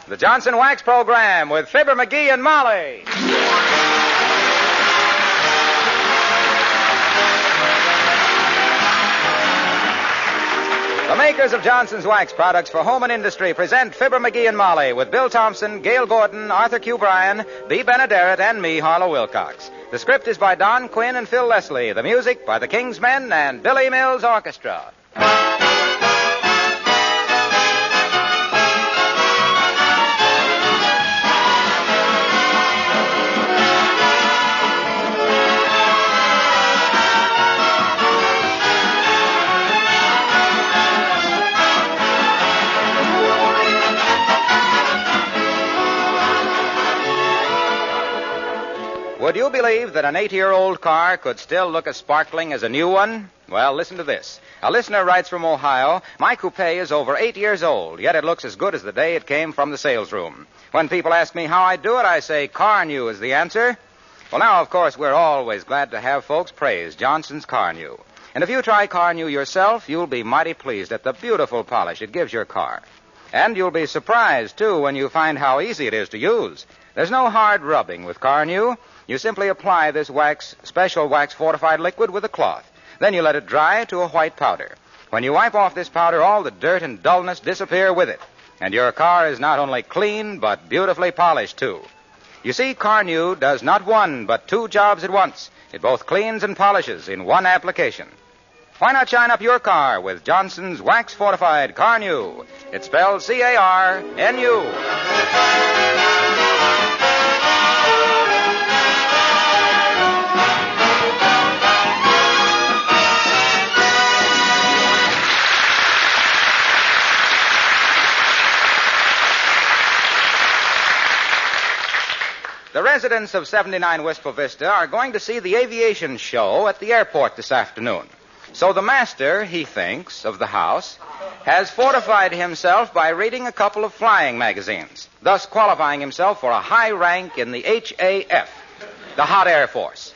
The Johnson Wax Program with Fibber McGee and Molly. The makers of Johnson's Wax products for home and industry present Fibber McGee and Molly with Bill Thompson, Gail Gordon, Arthur Q. Bryan, B. Benaderet, and me, Harlow Wilcox. The script is by Don Quinn and Phil Leslie. The music by the King's Men and Billy Mills Orchestra. Would you believe that an 80-year-old car could still look as sparkling as a new one? Well, listen to this. A listener writes from Ohio, "My coupe is over 8 years old, yet it looks as good as the day it came from the sales room. When people ask me how I do it, I say Car New is the answer." Well, now, of course, we're always glad to have folks praise Johnson's Car New. And if you try Car New yourself, you'll be mighty pleased at the beautiful polish it gives your car. And you'll be surprised, too, when you find how easy it is to use. There's no hard rubbing with Car New. You simply apply this special wax-fortified liquid with a cloth. Then you let it dry to a white powder. When you wipe off this powder, all the dirt and dullness disappear with it. And your car is not only clean, but beautifully polished, too. You see, Car New does not one, but two jobs at once. It both cleans and polishes in one application. Why not shine up your car with Johnson's wax-fortified Car New? It's spelled C-A-R-N-U. The residents of 79 Wistful Vista are going to see the Aviation Show at the airport this afternoon. So the master, he thinks, of the house, has fortified himself by reading a couple of flying magazines, thus qualifying himself for a high rank in the HAF, the Hot Air Force.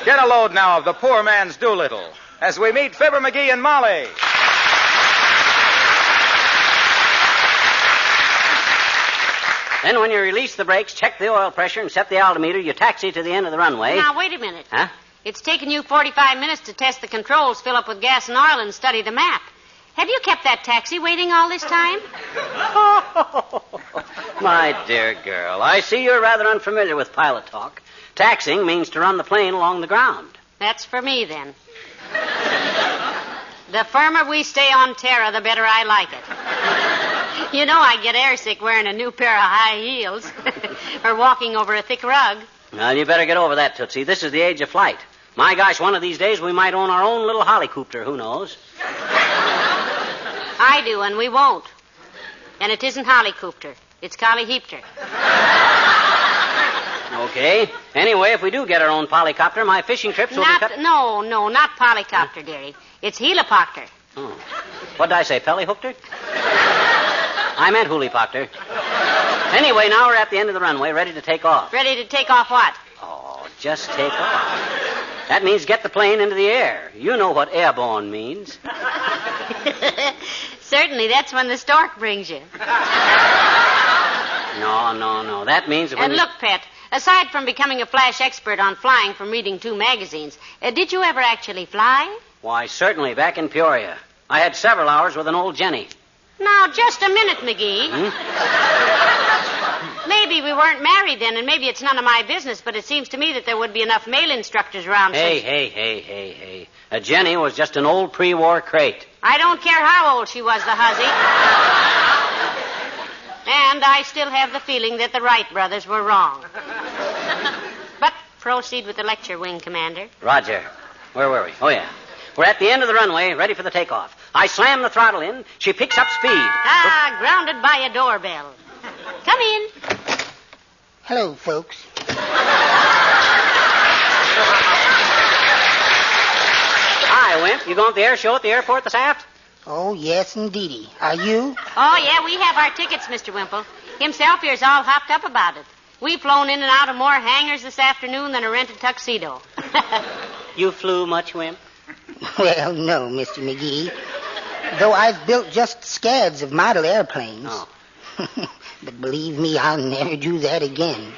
Get a load now of the poor man's Doolittle as we meet Fibber McGee and Molly. Then when you release the brakes, check the oil pressure, and set the altimeter, you taxi to the end of the runway. Now, wait a minute. Huh? It's taken you 45 minutes to test the controls, fill up with gas and oil, and study the map. Have you kept that taxi waiting all this time? My dear girl, I see you're rather unfamiliar with pilot talk. Taxiing means to run the plane along the ground. That's for me, then. The firmer we stay on Terra, the better I like it. You know I get airsick wearing a new pair of high heels or walking over a thick rug. Well, you better get over that, Tootsie. This is the age of flight. My gosh, one of these days we might own our own little helicopter. Who knows? I do, and we won't. And it isn't helicopter. It's collyheapter. Okay. Anyway, if we do get our own polycopter, my fishing trips will be cut... No, not polycopter, dearie. It's helipopter. Oh. What did I say, pellyhookter? I meant hulipopter. Anyway, now we're at the end of the runway, ready to take off. Ready to take off what? Oh, just take off. That means get the plane into the air. You know what airborne means. Certainly, that's when the stork brings you. No. That means... And look, Pet, aside from becoming a flash expert on flying from reading 2 magazines, did you ever actually fly? Why, certainly, back in Peoria. I had several hours with an old Jenny. Now, just a minute, McGee. Maybe we weren't married then, and maybe it's none of my business, but it seems to me that there would be enough male instructors around. Hey. A Jenny was just an old pre-war crate. I don't care how old she was, the hussy. And I still have the feeling that the Wright brothers were wrong. But proceed with the lecture, Wing Commander. Roger. Where were we? Oh, yeah. We're at the end of the runway, ready for the takeoff. I slam the throttle in. She picks up speed. Grounded by a doorbell. Come in. Hello, folks. Hi, Wimp. You going to the air show at the airport this aft? Oh, yes, indeedy. Are you? Oh, yeah, we have our tickets, Mr. Wimple. Himself here's all hopped up about it. We've flown in and out of more hangars this afternoon than a rented tuxedo. You flew much, Wimp? Well, no, Mr. McGee. Though I've built just scads of model airplanes. Oh. But believe me, I'll never do that again.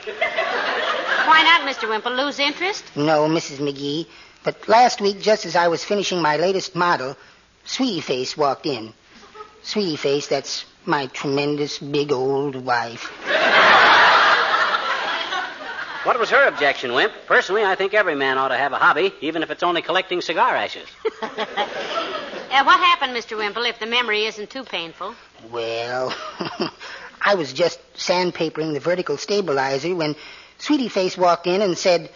Why not, Mr. Wimple? Lose interest? No, Mrs. McGee. But last week, just as I was finishing my latest model, Sweetie Face walked in. Sweetie Face, that's my tremendous big old wife. What was her objection, Wimp? Personally, I think every man ought to have a hobby, even if it's only collecting cigar ashes. What happened, Mr. Wimple, if the memory isn't too painful? Well, I was just sandpapering the vertical stabilizer when Sweetie Face walked in and said,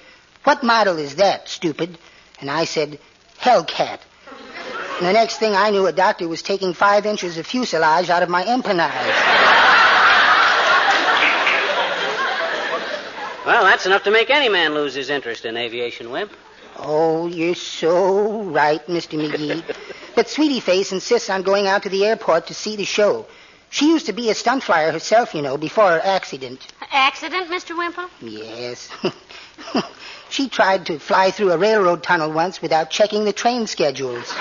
"What model is that, stupid?" And I said, "Hellcat." And the next thing I knew, a doctor was taking 5 inches of fuselage out of my empennage. Well, that's enough to make any man lose his interest in aviation, Wimp. Oh, you're so right, Mr. McGee. But Sweetie Face insists on going out to the airport to see the show. She used to be a stunt flyer herself, you know, before her accident. Accident, Mr. Wimple? Yes. She tried to fly through a railroad tunnel once without checking the train schedules.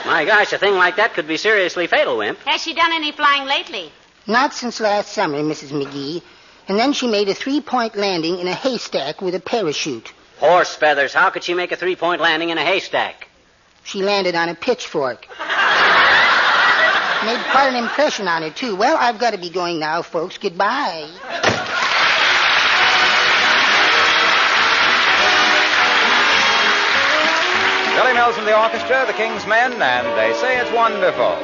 My gosh, a thing like that could be seriously fatal, Wimp. Has she done any flying lately? Not since last summer, Mrs. McGee. And then she made a 3-point landing in a haystack with a parachute. Horse feathers. How could she make a 3-point landing in a haystack? She landed on a pitchfork. Made quite an impression on her, too. Well, I've got to be going now, folks. Goodbye. Billy Mills and the orchestra, the King's Men, and they say it's wonderful.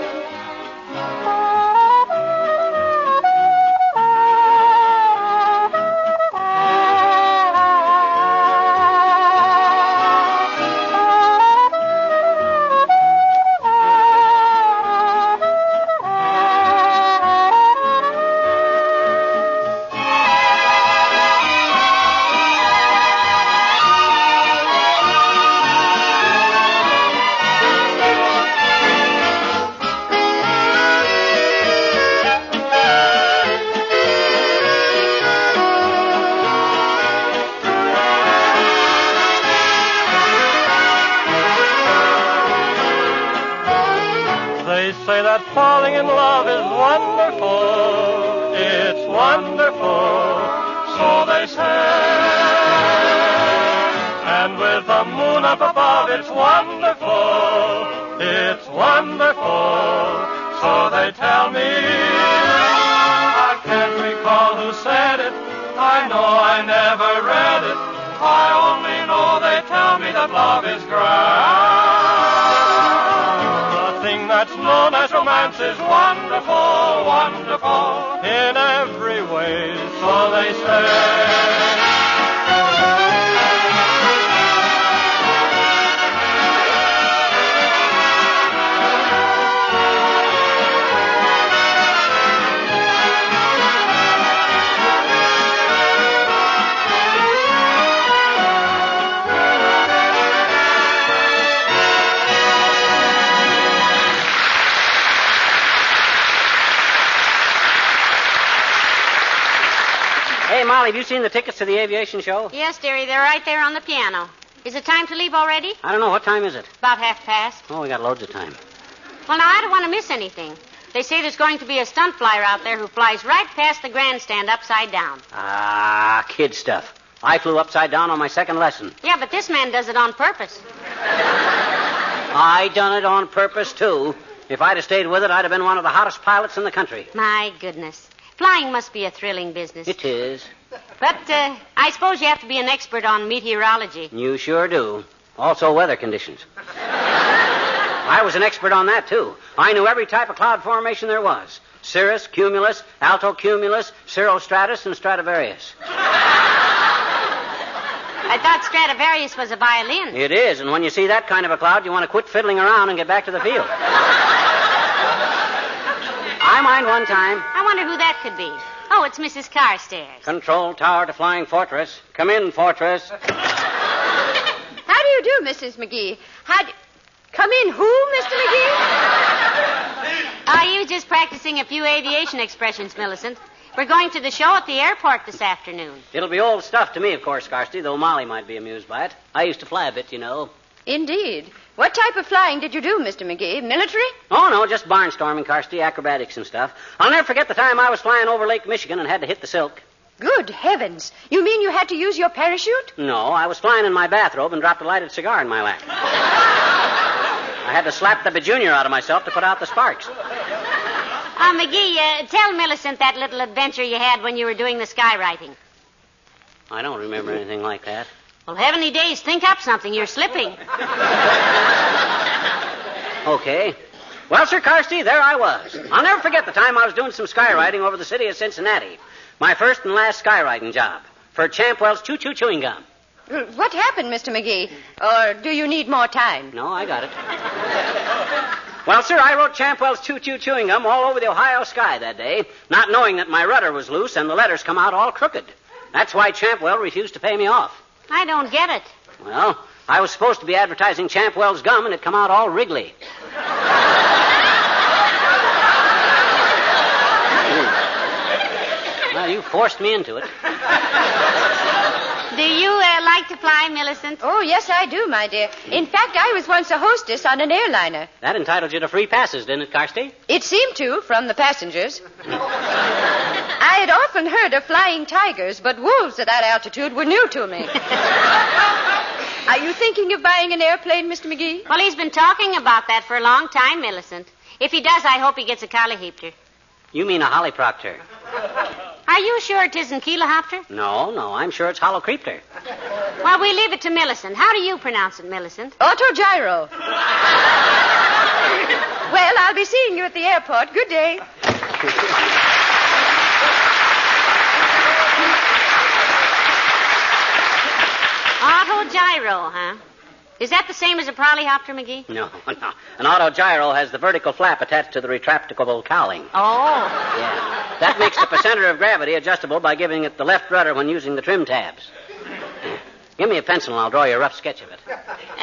They say that falling in love is wonderful. It's wonderful, so they say. And with the moon up above, it's wonderful. It's wonderful, so they tell me. I can't recall who said it. I know I never read it. I only know they tell me that love is grand. That's known as romance is wonderful, wonderful in every way, so they say. Hey, Molly, have you seen the tickets to the Aviation Show? Yes, dearie, they're right there on the piano. Is it time to leave already? I don't know. What time is it? About 1:30. Oh, we got loads of time. Well, now, I don't want to miss anything. They say there's going to be a stunt flyer out there who flies right past the grandstand upside down. Ah, kid stuff. I flew upside down on my second lesson. Yeah, but this man does it on purpose. I done it on purpose, too. If I'd have stayed with it, I'd have been one of the hottest pilots in the country. My goodness. Flying must be a thrilling business. It is. But I suppose you have to be an expert on meteorology. You sure do. Also weather conditions. I was an expert on that, too. I knew every type of cloud formation there was. Cirrus, cumulus, altocumulus, cirrostratus, and Stradivarius. I thought Stradivarius was a violin. It is, and when you see that kind of a cloud, you want to quit fiddling around and get back to the field. I mind one time. I wonder who that could be. Oh, it's Mrs. Carstairs. Control tower to Flying Fortress. Come in, Fortress. How do you do, Mrs. McGee? Come in who, Mr. McGee? You was just practicing a few aviation expressions, Millicent. We're going to the show at the airport this afternoon. It'll be old stuff to me, of course, Carsty, though Molly might be amused by it. I used to fly a bit, you know. Indeed. What type of flying did you do, Mr. McGee? Military? Oh, no, just barnstorming, Carsty, acrobatics and stuff. I'll never forget the time I was flying over Lake Michigan and had to hit the silk. Good heavens. You mean you had to use your parachute? No, I was flying in my bathrobe and dropped a lighted cigar in my lap. I had to slap the bejunior out of myself to put out the sparks. McGee, tell Millicent that little adventure you had when you were doing the skywriting. I don't remember anything like that. Well, heavenly days, think up something. You're slipping. Okay. Well, Sir Carsty, there I was. I'll never forget the time I was doing some skywriting over the city of Cincinnati. My first and last skywriting job for Champwell's Choo Choo Chewing Gum. What happened, Mr. McGee? Or do you need more time? No, I got it. Well, sir, I wrote Champwell's Choo Choo Chewing Gum all over the Ohio sky that day, not knowing that my rudder was loose and the letters come out all crooked. That's why Champwell refused to pay me off. I don't get it. Well, I was supposed to be advertising Champwell's gum, and it come out all wriggly. Well, you forced me into it. Do you like to fly, Millicent? Oh, yes, I do, my dear. In fact, I was once a hostess on an airliner. That entitled you to free passes, didn't it, Carsty? It seemed to, from the passengers. I had often heard of flying tigers, but wolves at that altitude were new to me. Are you thinking of buying an airplane, Mr. McGee? Well, he's been talking about that for a long time, Millicent. If he does, I hope he gets a colliheapter. You mean a hollyproctor? Are you sure it isn't kilahopter? No, I'm sure it's hollocreepter. Well, we leave it to Millicent. How do you pronounce it, Millicent? Autogyro. Well, I'll be seeing you at the airport. Good day. Autogyro, huh? Is that the same as a polyhopter, McGee? No. An autogyro has the vertical flap attached to the retractable cowling. Oh. Yeah. That makes the center of gravity adjustable by giving it the left rudder when using the trim tabs. Give me a pencil and I'll draw you a rough sketch of it.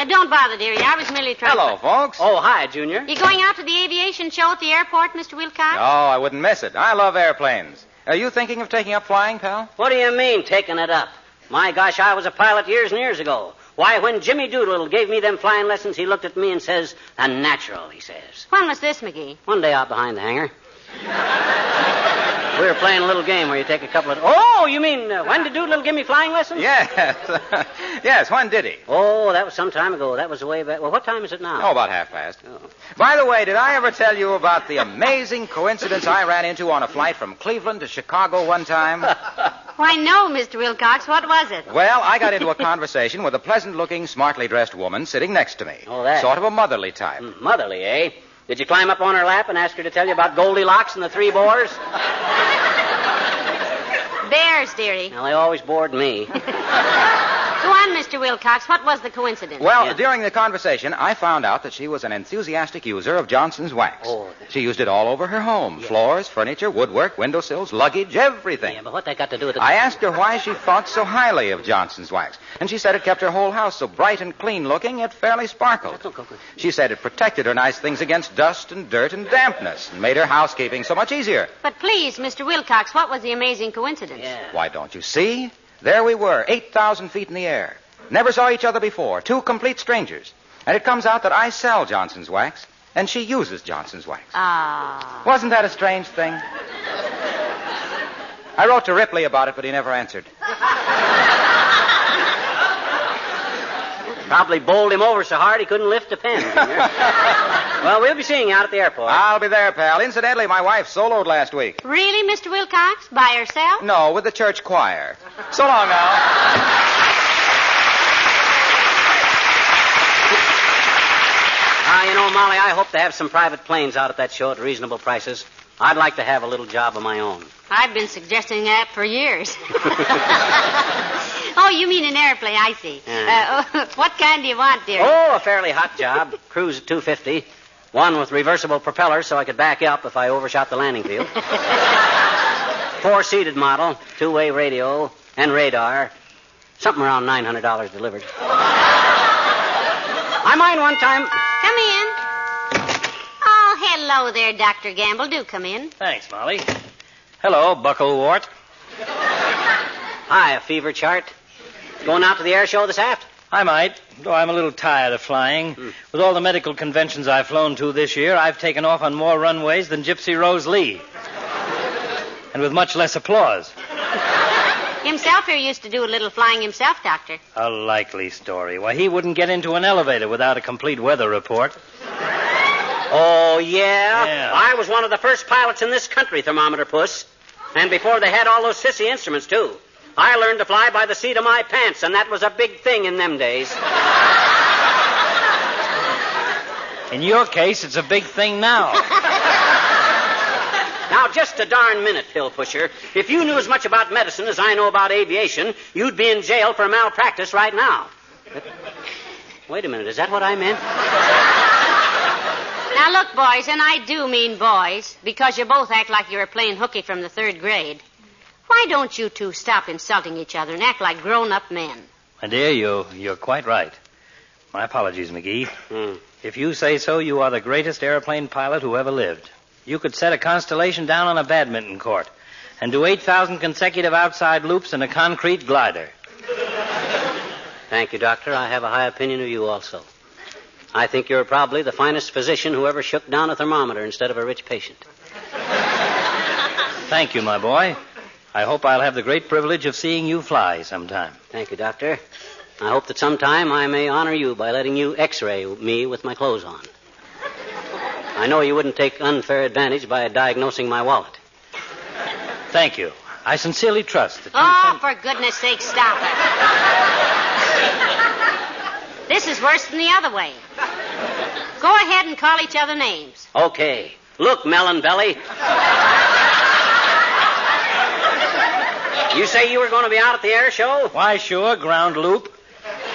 Don't bother, dearie. I was merely trying Hello, folks. Oh, hi, Junior. You going out to the aviation show at the airport, Mr. Wilcox? No, I wouldn't miss it. I love airplanes. Are you thinking of taking up flying, pal? What do you mean, taking it up? My gosh, I was a pilot years and years ago. Why, when Jimmy Doolittle gave me them flying lessons, he looked at me and says, "A natural," he says. When was this, McGee? One day out behind the hangar. We were playing a little game where you take a couple of... Oh, you mean, when did Doolittle give me flying lessons? Yes. Yes, when did he? Oh, that was some time ago. That was way back. Well, what time is it now? Oh, about 1:30. Oh. By the way, did I ever tell you about the amazing coincidence I ran into on a flight from Cleveland to Chicago one time? Why, no, Mr. Wilcox. What was it? Well, I got into a conversation with a pleasant-looking, smartly dressed woman sitting next to me. Oh, that. Sort of a motherly type. Motherly, eh? Did you climb up on her lap and ask her to tell you about Goldilocks and the three boars? Bears, dearie. Well, they always bored me. Go on, Mr. Wilcox. What was the coincidence? Well, during the conversation, I found out that she was an enthusiastic user of Johnson's wax. Oh. She used it all over her home. Yeah. Floors, furniture, woodwork, windowsills, luggage, everything. Yeah, but what that got to do with it? I asked her why she thought so highly of Johnson's wax, and she said it kept her whole house so bright and clean-looking it fairly sparkled. She said it protected her nice things against dust and dirt and dampness and made her housekeeping so much easier. But please, Mr. Wilcox, what was the amazing coincidence? Yeah. Why, don't you see? There we were, 8,000 feet in the air. Never saw each other before, two complete strangers. And it comes out that I sell Johnson's wax, and she uses Johnson's wax. Ah. Wasn't that a strange thing? I wrote to Ripley about it, but he never answered. Probably bowled him over so hard he couldn't lift a pen. Well, we'll be seeing you out at the airport. I'll be there, pal. Incidentally, my wife soloed last week. Really, Mr. Wilcox? By herself? No, with the church choir. So long now. You know, Molly, I hope to have some private planes out at that show at reasonable prices. I'd like to have a little job of my own. I've been suggesting that for years. Oh, you mean an airplane, I see. What kind do you want, dear? Oh, a fairly hot job. Cruise at 250. One with reversible propellers so I could back up if I overshot the landing field. 4-seated model, 2-way radio, and radar. Something around $900 delivered. I mind one time... Come in. Oh, hello there, Dr. Gamble. Do come in. Thanks, Molly. Hello, Bucklewort. Hi, a fever chart. Going out to the air show this aft? I might, though I'm a little tired of flying. With all the medical conventions I've flown to this year, I've taken off on more runways than Gypsy Rose Lee. And with much less applause. Himself here used to do a little flying himself, Doctor. A likely story. Why, he wouldn't get into an elevator without a complete weather report. Oh, yeah? Yeah. I was one of the first pilots in this country, thermometer puss. And before they had all those sissy instruments, too. I learned to fly by the seat of my pants, and that was a big thing in them days. In your case, it's a big thing now. Now, just a darn minute, pill pusher. If you knew as much about medicine as I know about aviation, you'd be in jail for malpractice right now. Wait a minute, is that what I meant? Now, look, boys, and I do mean boys, because you both act like you were playing hooky from the 3rd grade. Why don't you two stop insulting each other and act like grown-up men? My dear, you're quite right. My apologies, McGee. If you say so, you are the greatest airplane pilot who ever lived. You could set a constellation down on a badminton court and do 8,000 consecutive outside loops in a concrete glider. Thank you, Doctor. I have a high opinion of you also. I think you're probably the finest physician who ever shook down a thermometer instead of a rich patient. Thank you, my boy. I hope I'll have the great privilege of seeing you fly sometime. Thank you, Doctor. I hope that sometime I may honor you by letting you x-ray me with my clothes on. I know you wouldn't take unfair advantage by diagnosing my wallet. Thank you. I sincerely trust that you... Oh, for goodness sake, stop it. This is worse than the other way. Go ahead and call each other names. Okay. Look, Melon Belly. You say you were going to be out at the air show? Why, sure, ground loop.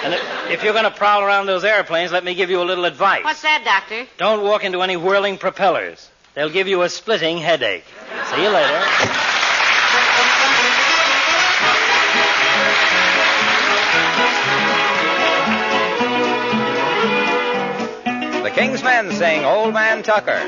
And if you're going to prowl around those airplanes, let me give you a little advice. What's that, Doctor? Don't walk into any whirling propellers. They'll give you a splitting headache. See you later. The King's Men sing Old Man Tucker.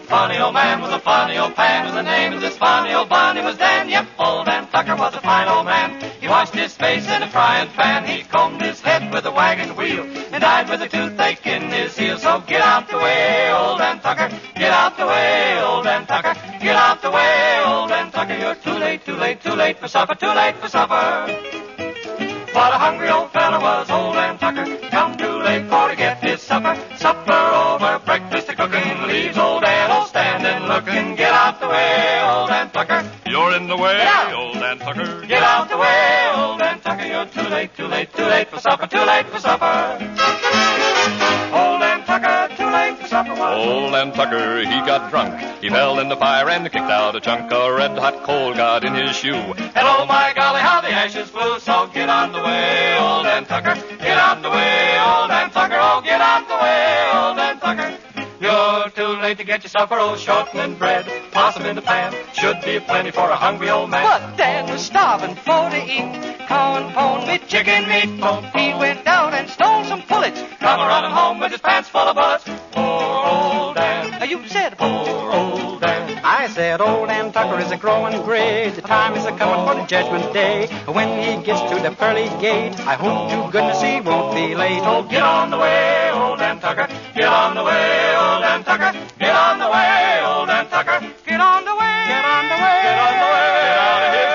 Funny old man with a funny old pan, and the name of this funny old bunny was Dan. Yep, old Dan Tucker was a fine old man. He washed his face in a frying pan. He combed his head with a wagon wheel and died with a toothache in his heel. So get out the way, old Dan Tucker. Get out the way, old Dan Tucker. Get out the way, old Dan Tucker. You're too late, too late, too late for supper, too late for supper. What a hungry old fella was old Dan Tucker. Come too late for to get his supper. Supper over, breakfast a cooking, leaves old Dan all standing looking. Get out the way, old Dan Tucker. You're in the way, old Dan Tucker. Get out the way, old Dan Tucker. You're too late, too late, too late for supper, too late for supper. Old Dan Tucker, too late for supper. Old Dan Tucker, he got drunk. He fell in the fire and kicked out a chunk. A red-hot coal got in his shoe. And oh my golly, how the ashes flew. So get on the way, old Dan Tucker. Get on the way, old Dan Tucker. Oh, get on the way, old Dan Tucker. You're too late to get your supper, oh, shortening bread. Possum in the pan, should be plenty for a hungry old man. But Dan was starving for to eat corn pone with chicken meat. He went down and stole some pullets. Come running home with his pants full of bullets. Poor old Dan. You said Poor old Dan. I said old Dan Tucker is a growing gray. The time is a coming for the judgment day. When he gets to the pearly gate, I hope to goodness he won't be late. Oh, get on the way, old Dan Tucker. Get on the way, old Dan Tucker. Get on the way, old Dan Tucker. Get on the way, get on the way, get on the way, get out of his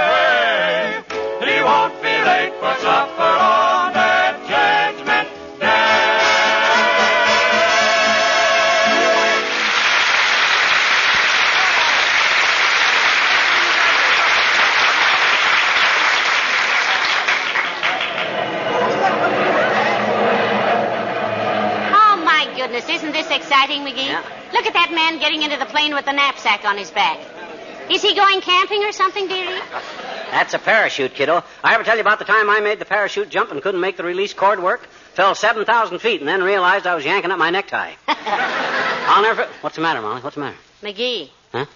way. He won't be late for supper on that judgment day. Oh, my goodness, isn't this exciting, McGee? Yeah. Look at that man getting into the plane with the knapsack on his back. Is he going camping or something, dearie? That's a parachute, kiddo. I ever tell you about the time I made the parachute jump and couldn't make the release cord work? Fell 7,000 feet and then realized I was yanking up my necktie. I'll never... What's the matter, Molly? What's the matter? McGee. Huh?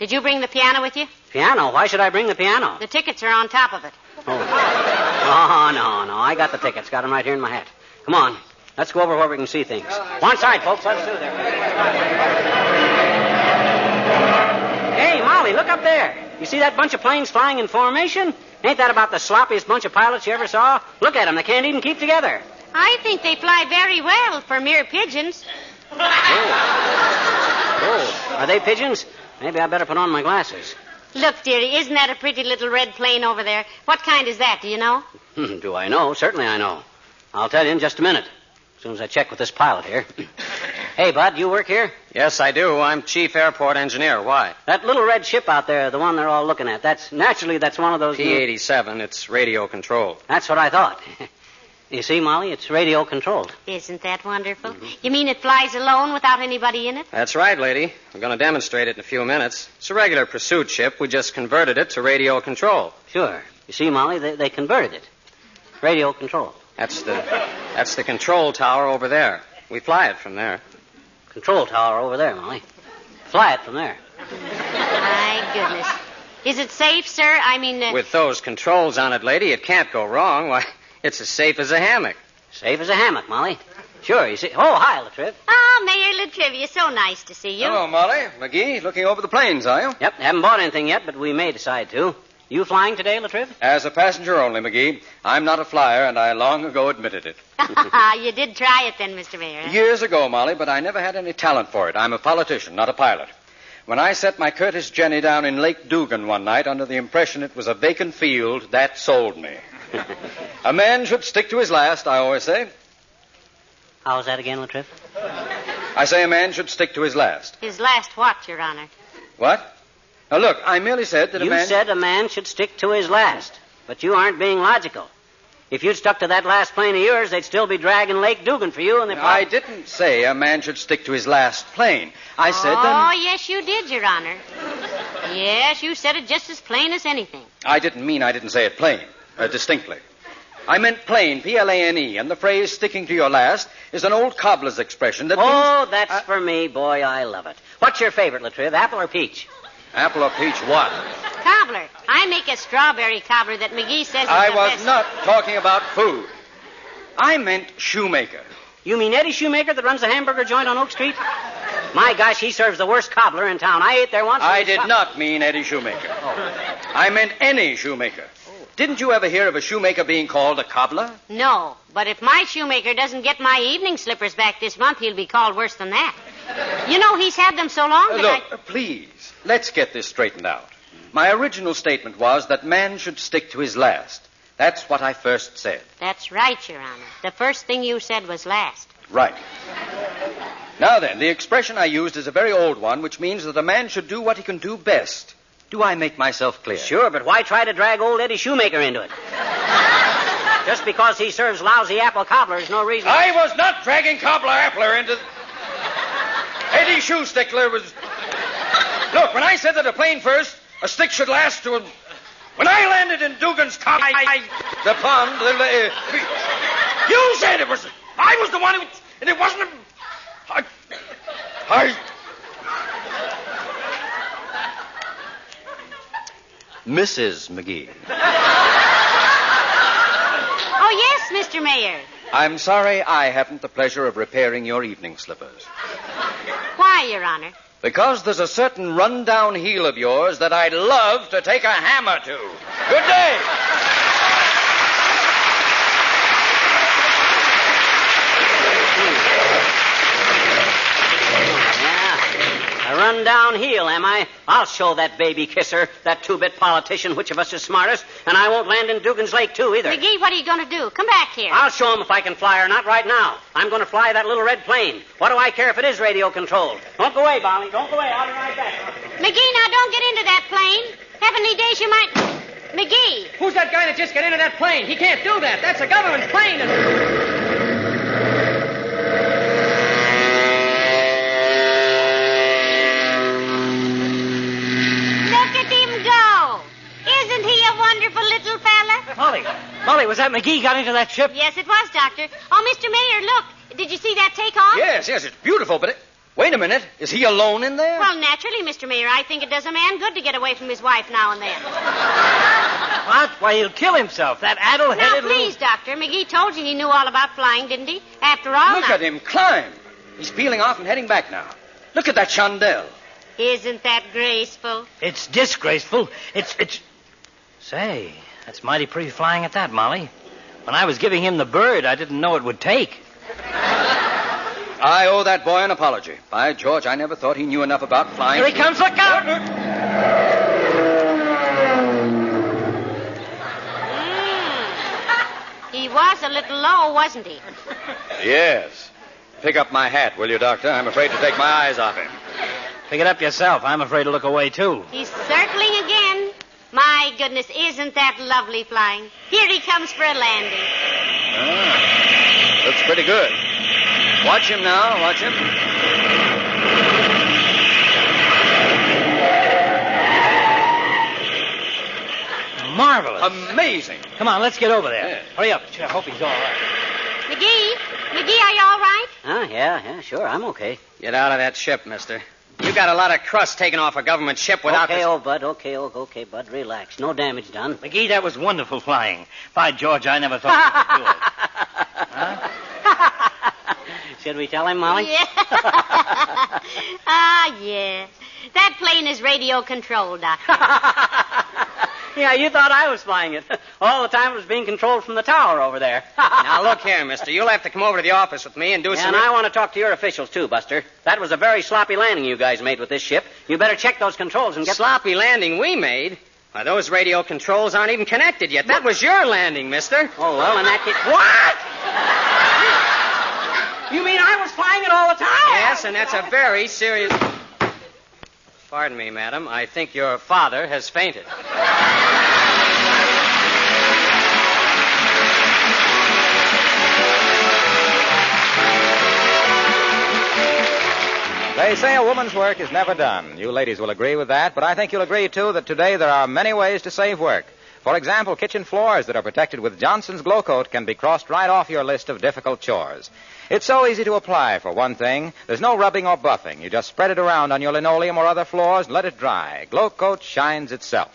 Did you bring the piano with you? Piano? Why should I bring the piano? The tickets are on top of it. Oh, no. I got the tickets. Got them right here in my hat. Come on. Let's go over where we can see things. One side, folks. Let's do there. Hey, Molly, look up there. You see that bunch of planes flying in formation? Ain't that about the sloppiest bunch of pilots you ever saw? Look at them. They can't even keep together. I think they fly very well for mere pigeons. Oh, are they pigeons? Maybe I better put on my glasses. Look, dearie, isn't that a pretty little red plane over there? What kind is that, do you know? Do I know? Certainly I know. I'll tell you in just a minute, as soon as I check with this pilot here. Hey, Bud, you work here? Yes, I do. I'm chief airport engineer. Why? That little red ship out there, the one they're all looking at, that's one of those... T-87. It's radio controlled. That's what I thought. You see, Molly, it's radio controlled. Isn't that wonderful? Mm-hmm. You mean it flies alone without anybody in it? That's right, lady. We're going to demonstrate it in a few minutes. It's a regular pursuit ship. We just converted it to radio control. Sure. You see, Molly, they converted it. Radio control. That's the control tower over there. We fly it from there. Control tower over there, Molly. Fly it from there. My goodness. Is it safe, sir? I mean... With those controls on it, lady, it can't go wrong. Why, it's as safe as a hammock. Safe as a hammock, Molly. Sure, you see... Oh, hi, Latriv. Oh, Mayor Latrivia, so nice to see you. Hello, Molly. McGee, looking over the planes, are you? Yep, haven't bought anything yet, but we may decide to. You flying today, Latriv? As a passenger only, McGee. I'm not a flyer, and I long ago admitted it. You did try it then, Mr. Mayor. Years ago, Molly, but I never had any talent for it. I'm a politician, not a pilot. When I set my Curtis Jenny down in Lake Dugan one night under the impression it was a vacant field, that sold me. A man should stick to his last, I always say. How was that again, Latriv? I say a man should stick to his last. His last what, Your Honor? What? Now, look, I merely said that You said a man should stick to his last, but you aren't being logical. If you'd stuck to that last plane of yours, they'd still be dragging Lake Dugan for you, and they... I didn't say a man should stick to his last plane. I said that... Oh, yes, you did, Your Honor. Yes, you said it just as plain as anything. I didn't say it plain, distinctly. I meant plain, P-L-A-N-E, and the phrase sticking to your last is an old cobbler's expression that means... that's for me, boy, I love it. What's your favorite, Latriv, apple or peach? Apple or peach what? Cobbler. I make a strawberry cobbler that McGee says is I the was best. not talking about food. I meant shoemaker. You mean Eddie Shoemaker that runs the hamburger joint on Oak Street? My gosh, he serves the worst cobbler in town. I ate there once. I did not mean Eddie Shoemaker. Oh. I meant any shoemaker. Didn't you ever hear of a shoemaker being called a cobbler? No, but if my shoemaker doesn't get my evening slippers back this month, he'll be called worse than that. You know, he's had them so long that please, let's get this straightened out. My original statement was that man should stick to his last. That's what I first said. That's right, Your Honor. The first thing you said was last. Right. Now then, the expression I used is a very old one, which means that a man should do what he can do best. Do I make myself clear? Sure, but why try to drag old Eddie Shoemaker into it? Just because he serves lousy apple cobbler is no reason... I was not dragging cobbler appler into... Eddie Shoestickler was... Look, when I said that a plane first, a stick should last to a... When I landed in Dugan's car, the pond... You said it was... I was the one who... And it wasn't... Mrs. McGee. Oh, yes, Mr. Mayor. I'm sorry I haven't the pleasure of repairing your evening slippers. Why, Your Honor? Because there's a certain run-down heel of yours that I'd love to take a hammer to. Good day. A run-down heel, am I? I'll show that baby kisser, that two-bit politician, which of us is smartest, and I won't land in Dugan's Lake, too, either. McGee, what are you going to do? Come back here. I'll show him if I can fly or not right now. I'm going to fly that little red plane. What do I care if it is radio-controlled? Don't go away, Bonnie. Don't go away. I'll be right back. McGee, now don't get into that plane. Heavenly days you might... McGee. Who's that guy that just got into that plane? He can't do that. That's a government plane. Isn't he a wonderful little fella? Molly, was that McGee got into that ship? Yes, it was, Doctor. Oh, Mr. Mayor, look. Did you see that takeoff? Yes, it's beautiful, but wait a minute. Is he alone in there? Well, naturally, Mr. Mayor. I think it does a man good to get away from his wife now and then. What? Why, he'll kill himself, that addle-headed... Now, please, Doctor. McGee told you he knew all about flying, didn't he? After all... Look at him climb. He's peeling off and heading back now. Look at that chandelle. Isn't that graceful? It's disgraceful. It's... Say, that's mighty pretty flying at that, Molly. When I was giving him the bird, I didn't know it would take. I owe that boy an apology. By George, I never thought he knew enough about flying. Here he comes, look out! He was a little low, wasn't he? Yes. Pick up my hat, will you, Doctor? I'm afraid to take my eyes off him. Pick it up yourself. I'm afraid to look away, too. He's circling again. My goodness, isn't that lovely flying? Here he comes for a landing. Looks pretty good. Watch him now, watch him. Marvelous. Amazing. Come on, let's get over there. Yeah. Hurry up. I hope he's all right. McGee, are you all right? Yeah, sure, I'm okay. Get out of that ship, mister. You got a lot of crust taken off a government ship without... Okay, old Bud, okay, Bud, relax. No damage done. McGee, that was wonderful flying. By George, I never thought you could do it. Huh? Should we tell him, Molly? Yeah. Yeah. That plane is radio controlled, Doctor. Yeah, you thought I was flying it. All the time it was being controlled from the tower over there. Now, look here, mister. You'll have to come over to the office with me and do some... And I want to talk to your officials, too, Buster. That was a very sloppy landing you guys made with this ship. You better check those controls and get... Sloppy landing we made? Why, those radio controls aren't even connected yet. That was your landing, mister. Oh, well, in that case... What? You mean I was flying it all the time? Yes, and that's a very serious... Pardon me, madam. I think your father has fainted. They say a woman's work is never done. You ladies will agree with that, but I think you'll agree, too, that today there are many ways to save work. For example, kitchen floors that are protected with Johnson's Glow Coat can be crossed right off your list of difficult chores. It's so easy to apply, for one thing. There's no rubbing or buffing. You just spread it around on your linoleum or other floors and let it dry. Glow Coat shines itself.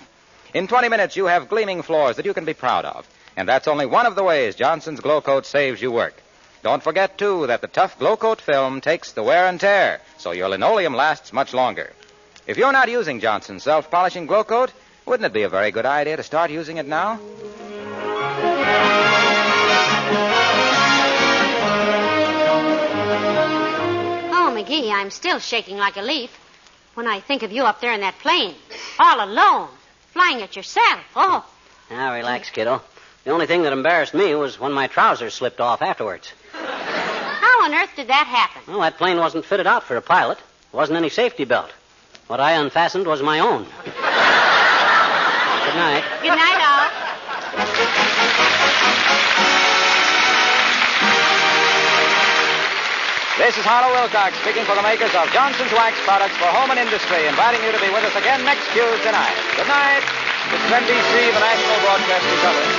In 20 minutes, you have gleaming floors that you can be proud of. And that's only one of the ways Johnson's Glow Coat saves you work. Don't forget, too, that the tough Glow Coat film takes the wear and tear, so your linoleum lasts much longer. If you're not using Johnson's self-polishing Glow Coat, wouldn't it be a very good idea to start using it now? Oh, McGee, I'm still shaking like a leaf when I think of you up there in that plane, all alone, flying it yourself. Oh. Now, relax, kiddo. The only thing that embarrassed me was when my trousers slipped off afterwards. How on earth did that happen? Well, that plane wasn't fitted out for a pilot. There wasn't any safety belt. What I unfastened was my own. Good night. Good night, all. This is Harlow Wilcox speaking for the makers of Johnson's Wax Products for Home and Industry, inviting you to be with us again next Tuesday night. Good night. This is NBC, the National Broadcasting Company.